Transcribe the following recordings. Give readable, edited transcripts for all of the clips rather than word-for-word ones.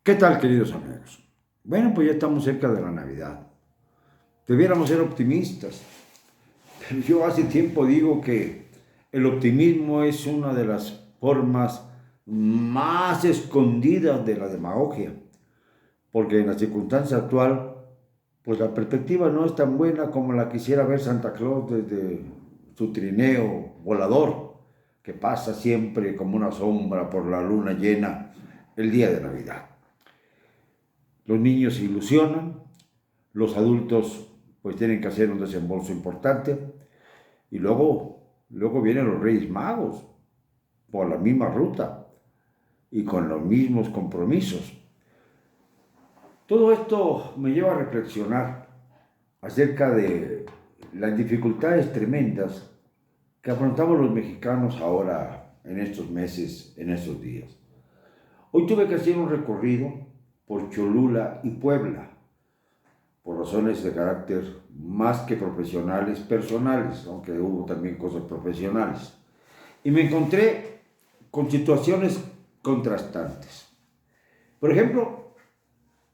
¿Qué tal, queridos amigos? Bueno, pues ya estamos cerca de la Navidad. Debiéramos ser optimistas. Pero yo hace tiempo digo que el optimismo es una de las formas más escondidas de la demagogia, porque en la circunstancia actual, pues la perspectiva no es tan buena como la quisiera ver Santa Claus desde su trineo volador, que pasa siempre como una sombra por la luna llena el día de Navidad. Los niños se ilusionan, los adultos pues tienen que hacer un desembolso importante y luego vienen los Reyes Magos por la misma ruta y con los mismos compromisos. Todo esto me lleva a reflexionar acerca de las dificultades tremendas que afrontamos los mexicanos ahora en estos meses, en estos días. Hoy tuve que hacer un recorrido por Cholula y Puebla por razones de carácter más que profesionales, personales, aunque hubo también cosas profesionales. Y me encontré con situaciones contrastantes. Por ejemplo,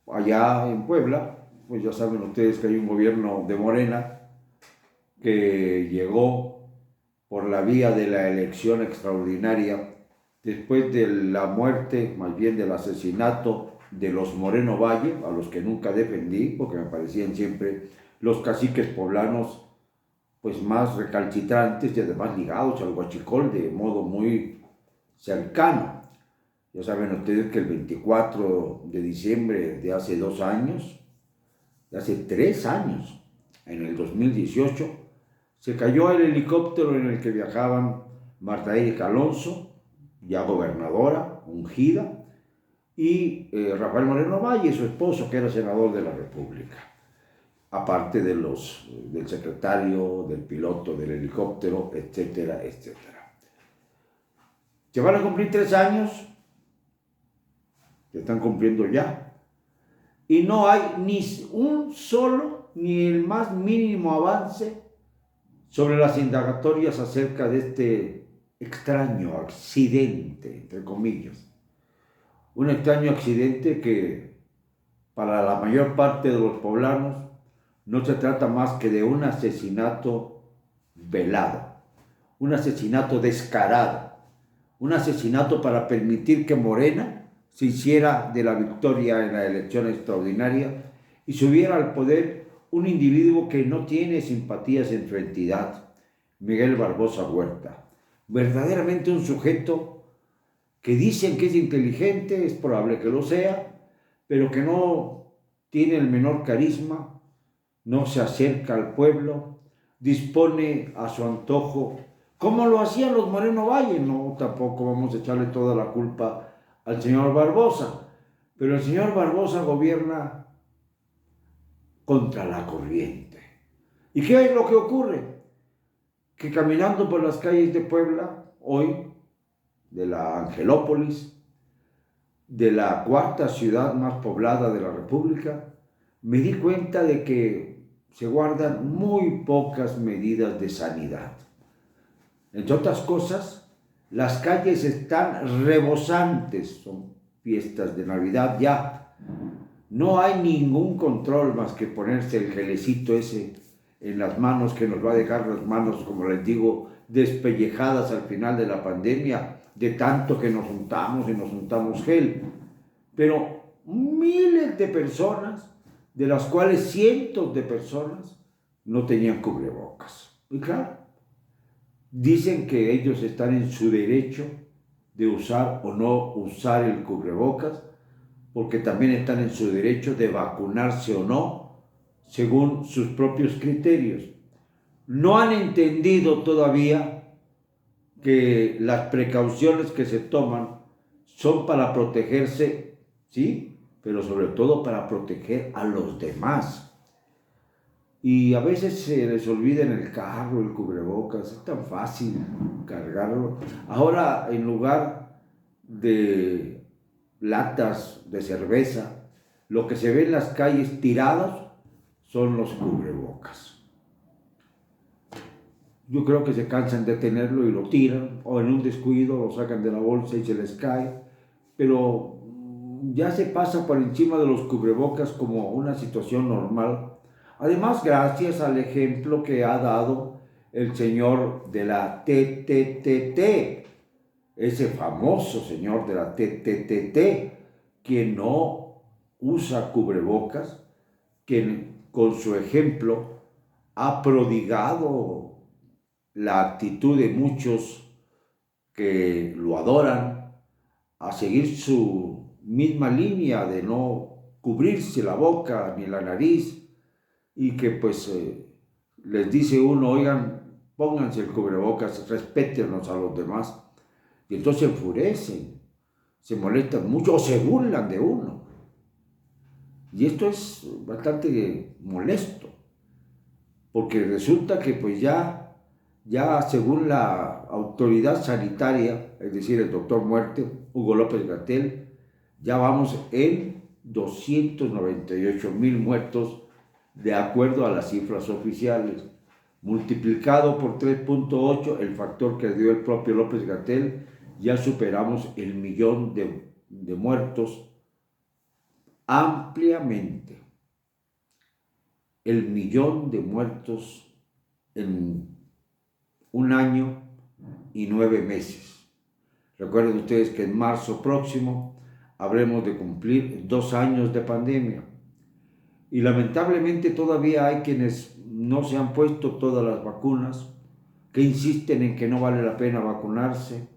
allá en Puebla, pues ya saben ustedes que hay un gobierno de Morena que llegó por la vía de la elección extraordinaria después de la muerte, más bien del asesinato de los Moreno Valle, a los que nunca defendí, porque me parecían siempre los caciques poblanos pues más recalcitrantes y además ligados al huachicol de modo muy cercano. Ya saben ustedes que el 24 de diciembre de hace 2 años, de hace 3 años, en el 2018, se cayó el helicóptero en el que viajaban Marta Erika Alonso, ya gobernadora, ungida, y Rafael Moreno Valle, su esposo, que era senador de la República, aparte del secretario, del piloto del helicóptero, etcétera, etcétera. Se van a cumplir 3 años, se están cumpliendo ya, y no hay ni un solo, ni el más mínimo avance sobre las indagatorias acerca de este extraño accidente, entre comillas. Un extraño accidente que para la mayor parte de los poblanos no se trata más que de un asesinato velado, un asesinato descarado, un asesinato para permitir que Morena se hiciera de la victoria en la elección extraordinaria y subiera al poder un individuo que no tiene simpatías en su entidad, Miguel Barbosa Huerta. Verdaderamente un sujeto que dicen que es inteligente, es probable que lo sea, pero que no tiene el menor carisma, no se acerca al pueblo, dispone a su antojo, como lo hacían los Moreno Valle. No, tampoco vamos a echarle toda la culpa al señor Barbosa, pero el señor Barbosa gobierna contra la corriente. ¿Y qué es lo que ocurre? Que caminando por las calles de Puebla, hoy, de la Angelópolis, de la cuarta ciudad más poblada de la República, me di cuenta de que se guardan muy pocas medidas de sanidad. Entre otras cosas, las calles están rebosantes, son fiestas de Navidad ya. No hay ningún control más que ponerse el gelecito ese en las manos que nos va a dejar las manos, como les digo, despellejadas al final de la pandemia, de tanto que nos untamos y nos untamos gel. Pero miles de personas, de las cuales cientos de personas, no tenían cubrebocas. Y claro, dicen que ellos están en su derecho de usar o no usar el cubrebocas, porque también están en su derecho de vacunarse o no, según sus propios criterios. No han entendido todavía que las precauciones que se toman son para protegerse, ¿sí? Pero sobre todo para proteger a los demás. Y a veces se les olvida en el carro el cubrebocas, es tan fácil cargarlo. Ahora, en lugar de latas de cerveza, lo que se ve en las calles tiradas son los cubrebocas. Yo creo que se cansan de tenerlo y lo tiran, o en un descuido lo sacan de la bolsa y se les cae, pero ya se pasa por encima de los cubrebocas como una situación normal. Además, gracias al ejemplo que ha dado el señor de la TTTT, ese famoso señor de la TTTT, que no usa cubrebocas, que con su ejemplo ha prodigado la actitud de muchos que lo adoran a seguir su misma línea de no cubrirse la boca ni la nariz, y que pues les dice uno, oigan, pónganse el cubrebocas, respétenos a los demás. Y entonces se enfurecen, se molestan mucho o se burlan de uno. Y esto es bastante molesto, porque resulta que pues ya según la autoridad sanitaria, es decir, el doctor Muerte, Hugo López-Gatell, ya vamos en 298,000 muertos de acuerdo a las cifras oficiales. Multiplicado por 3.8, el factor que dio el propio López-Gatell, ya superamos el 1,000,000 de muertos ampliamente. El 1,000,000 de muertos en un año y 9 meses. Recuerden ustedes que en marzo próximo habremos de cumplir 2 años de pandemia. Y lamentablemente todavía hay quienes no se han puesto todas las vacunas, que insisten en que no vale la pena vacunarse,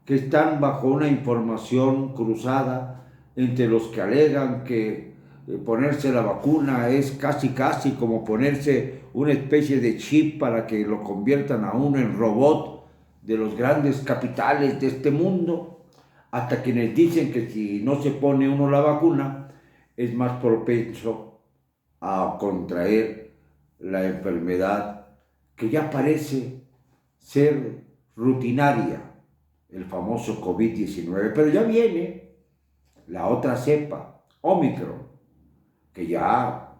que están bajo una información cruzada entre los que alegan que ponerse la vacuna es casi como ponerse una especie de chip para que lo conviertan a uno en robot de los grandes capitales de este mundo, hasta quienes dicen que si no se pone uno la vacuna es más propenso a contraer la enfermedad que ya parece ser rutinaria, el famoso COVID-19, pero ya viene la otra cepa, Omicron, que ya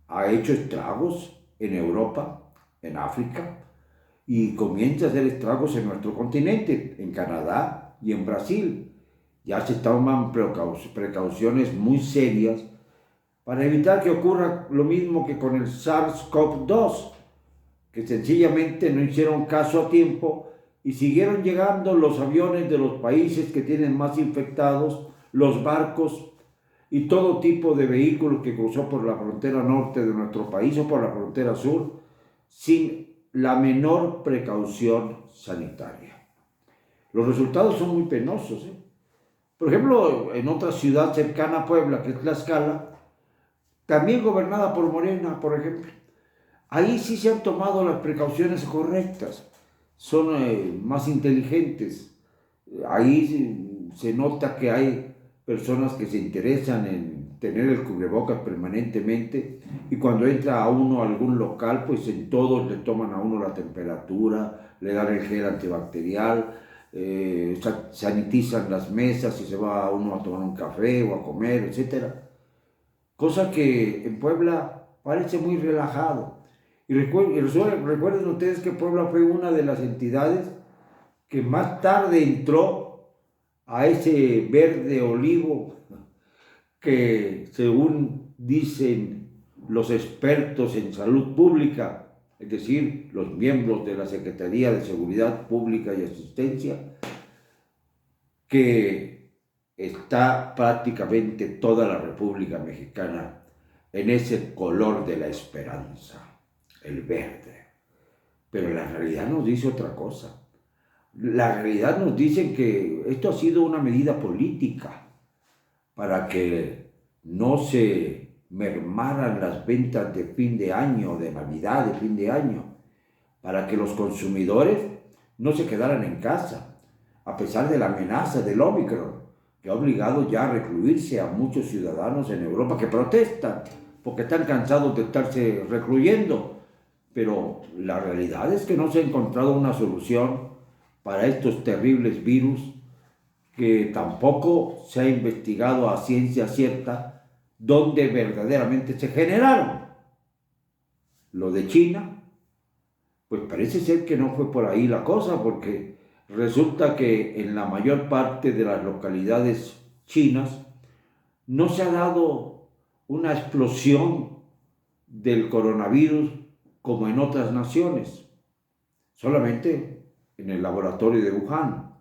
ha hecho estragos en Europa, en África, y comienza a hacer estragos en nuestro continente, en Canadá y en Brasil. Ya se toman precauciones muy serias para evitar que ocurra lo mismo que con el SARS-CoV-2, que sencillamente no hicieron caso a tiempo y siguieron llegando los aviones de los países que tienen más infectados, los barcos y todo tipo de vehículos que cruzó por la frontera norte de nuestro país o por la frontera sur, sin la menor precaución sanitaria. Los resultados son muy penosos. Por ejemplo, en otra ciudad cercana a Puebla, que es Tlaxcala, también gobernada por Morena, por ejemplo, ahí sí se han tomado las precauciones correctas, son más inteligentes. Ahí se nota que hay personas que se interesan en tener el cubrebocas permanentemente, y cuando entra a uno a algún local, pues en todos le toman a uno la temperatura, le dan el gel antibacterial, sanitizan las mesas y se va uno a tomar un café o a comer, etc. Cosa que en Puebla parece muy relajado. Y recuerden ustedes que Puebla fue una de las entidades que más tarde entró a ese verde olivo que, según dicen los expertos en salud pública, es decir, los miembros de la Secretaría de Seguridad Pública y Asistencia, que está prácticamente toda la República Mexicana en ese color de la esperanza, el verde. Pero la realidad nos dice otra cosa. La realidad nos dice que esto ha sido una medida política para que no se mermaran las ventas de fin de año, de Navidad, de fin de año, para que los consumidores no se quedaran en casa, a pesar de la amenaza del Omicron, que ha obligado ya a recluirse a muchos ciudadanos en Europa que protestan porque están cansados de estarse recluyendo. Pero la realidad es que no se ha encontrado una solución para estos terribles virus, que tampoco se ha investigado a ciencia cierta dónde verdaderamente se generaron. Lo de China, pues parece ser que no fue por ahí la cosa, porque resulta que en la mayor parte de las localidades chinas no se ha dado una explosión del coronavirus como en otras naciones, solamente en el laboratorio de Wuhan.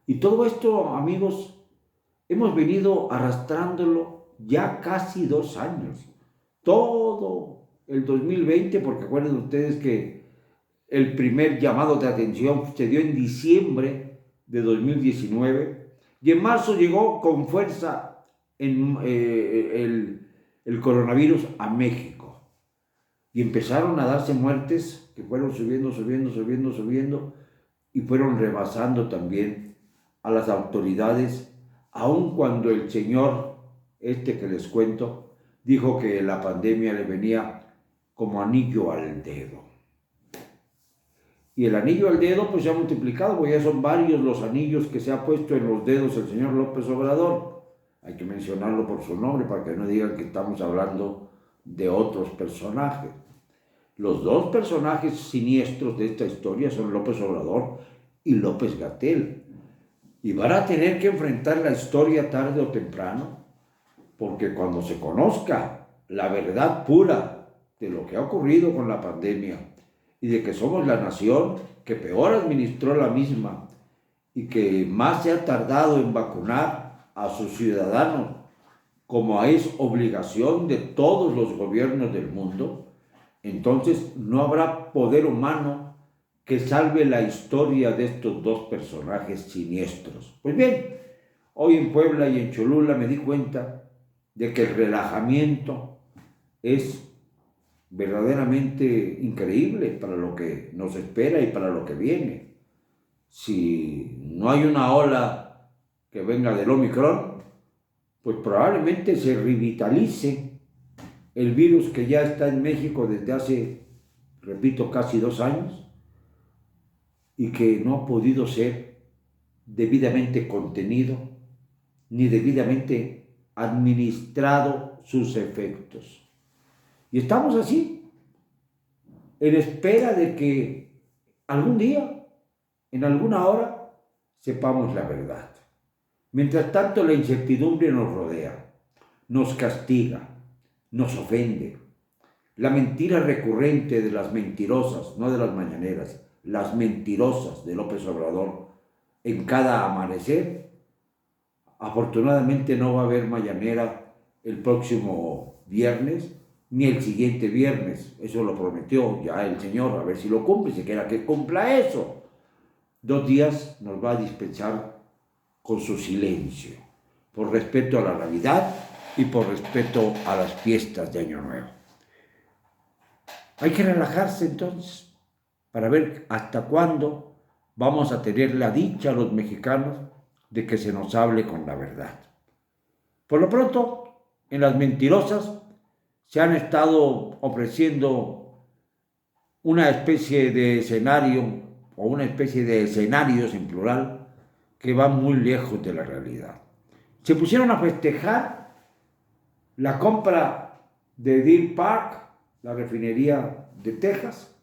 Y todo esto, amigos, hemos venido arrastrándolo ya casi 2 años. Todo el 2020, porque acuerden ustedes que el primer llamado de atención se dio en diciembre de 2019 y en marzo llegó con fuerza el coronavirus a México. Y empezaron a darse muertes que fueron subiendo y fueron rebasando también a las autoridades, aun cuando el señor que les cuento dijo que la pandemia le venía como anillo al dedo. Y el anillo al dedo pues se ha multiplicado, porque ya son varios los anillos que se ha puesto en los dedos el señor López Obrador. Hay que mencionarlo por su nombre para que no digan que estamos hablando de otros personajes. Los dos personajes siniestros de esta historia son López Obrador y López-Gatell. Y van a tener que enfrentar la historia tarde o temprano, porque cuando se conozca la verdad pura de lo que ha ocurrido con la pandemia y de que somos la nación que peor administró la misma y que más se ha tardado en vacunar a sus ciudadanos, como es obligación de todos los gobiernos del mundo, entonces no habrá poder humano que salve la historia de estos dos personajes siniestros. Pues bien, hoy en Puebla y en Cholula me di cuenta de que el relajamiento es verdaderamente increíble para lo que nos espera y para lo que viene. Si no hay una ola que venga del Omicron, pues probablemente se revitalice el virus que ya está en México desde hace, repito, casi 2 años y que no ha podido ser debidamente contenido ni debidamente administrado sus efectos. Y estamos así, en espera de que algún día, en alguna hora, sepamos la verdad. Mientras tanto, la incertidumbre nos rodea, nos castiga, nos ofende. La mentira recurrente de las mentirosas, no de las mañaneras, las mentirosas de López Obrador en cada amanecer. Afortunadamente no va a haber mañanera el próximo viernes, ni el siguiente viernes. Eso lo prometió ya el señor, a ver si lo cumple, si quiera que cumpla eso. 2 días nos va a dispensar con su silencio, por respeto a la Navidad y por respeto a las fiestas de Año Nuevo. Hay que relajarse entonces, para ver hasta cuándo vamos a tener la dicha los mexicanos de que se nos hable con la verdad. Por lo pronto, en las mentirosas se han estado ofreciendo una especie de escenario, o una especie de escenarios en plural, que van muy lejos de la realidad. Se pusieron a festejar la compra de Deer Park, la refinería de Texas,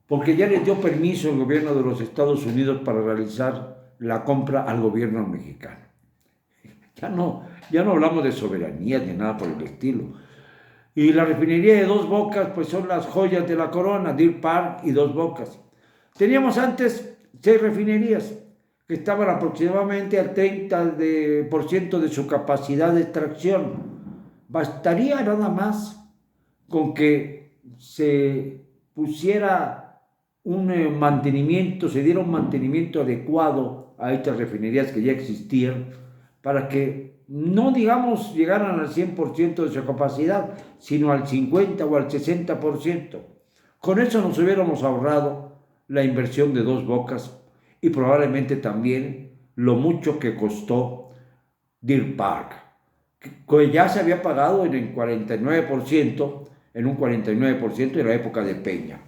porque ya les dio permiso el gobierno de los Estados Unidos para realizar la compra al gobierno mexicano. Ya no hablamos de soberanía ni nada por el estilo. Y la refinería de Dos Bocas, pues son las joyas de la corona, Deer Park y Dos Bocas. Teníamos antes 6 refinerías que estaban aproximadamente al 30% de su capacidad de extracción. Bastaría nada más con que se pusiera un mantenimiento, se diera un mantenimiento adecuado a estas refinerías que ya existían, para que no, digamos, llegaran al 100% de su capacidad, sino al 50 o al 60%. Con eso nos hubiéramos ahorrado la inversión de Dos Bocas y probablemente también lo mucho que costó Deer Park, que ya se había pagado en un 49% en la época de Peña,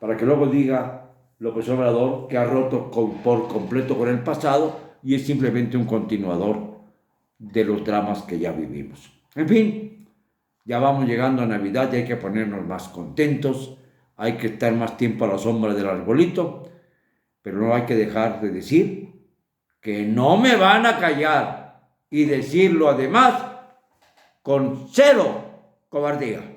para que luego diga López Obrador que ha roto por completo con el pasado y es simplemente un continuador de los dramas que ya vivimos. En fin, ya vamos llegando a Navidad y hay que ponernos más contentos, hay que estar más tiempo a la sombra del arbolito, pero no hay que dejar de decir que no me van a callar. y decirlo además con cero cobardía.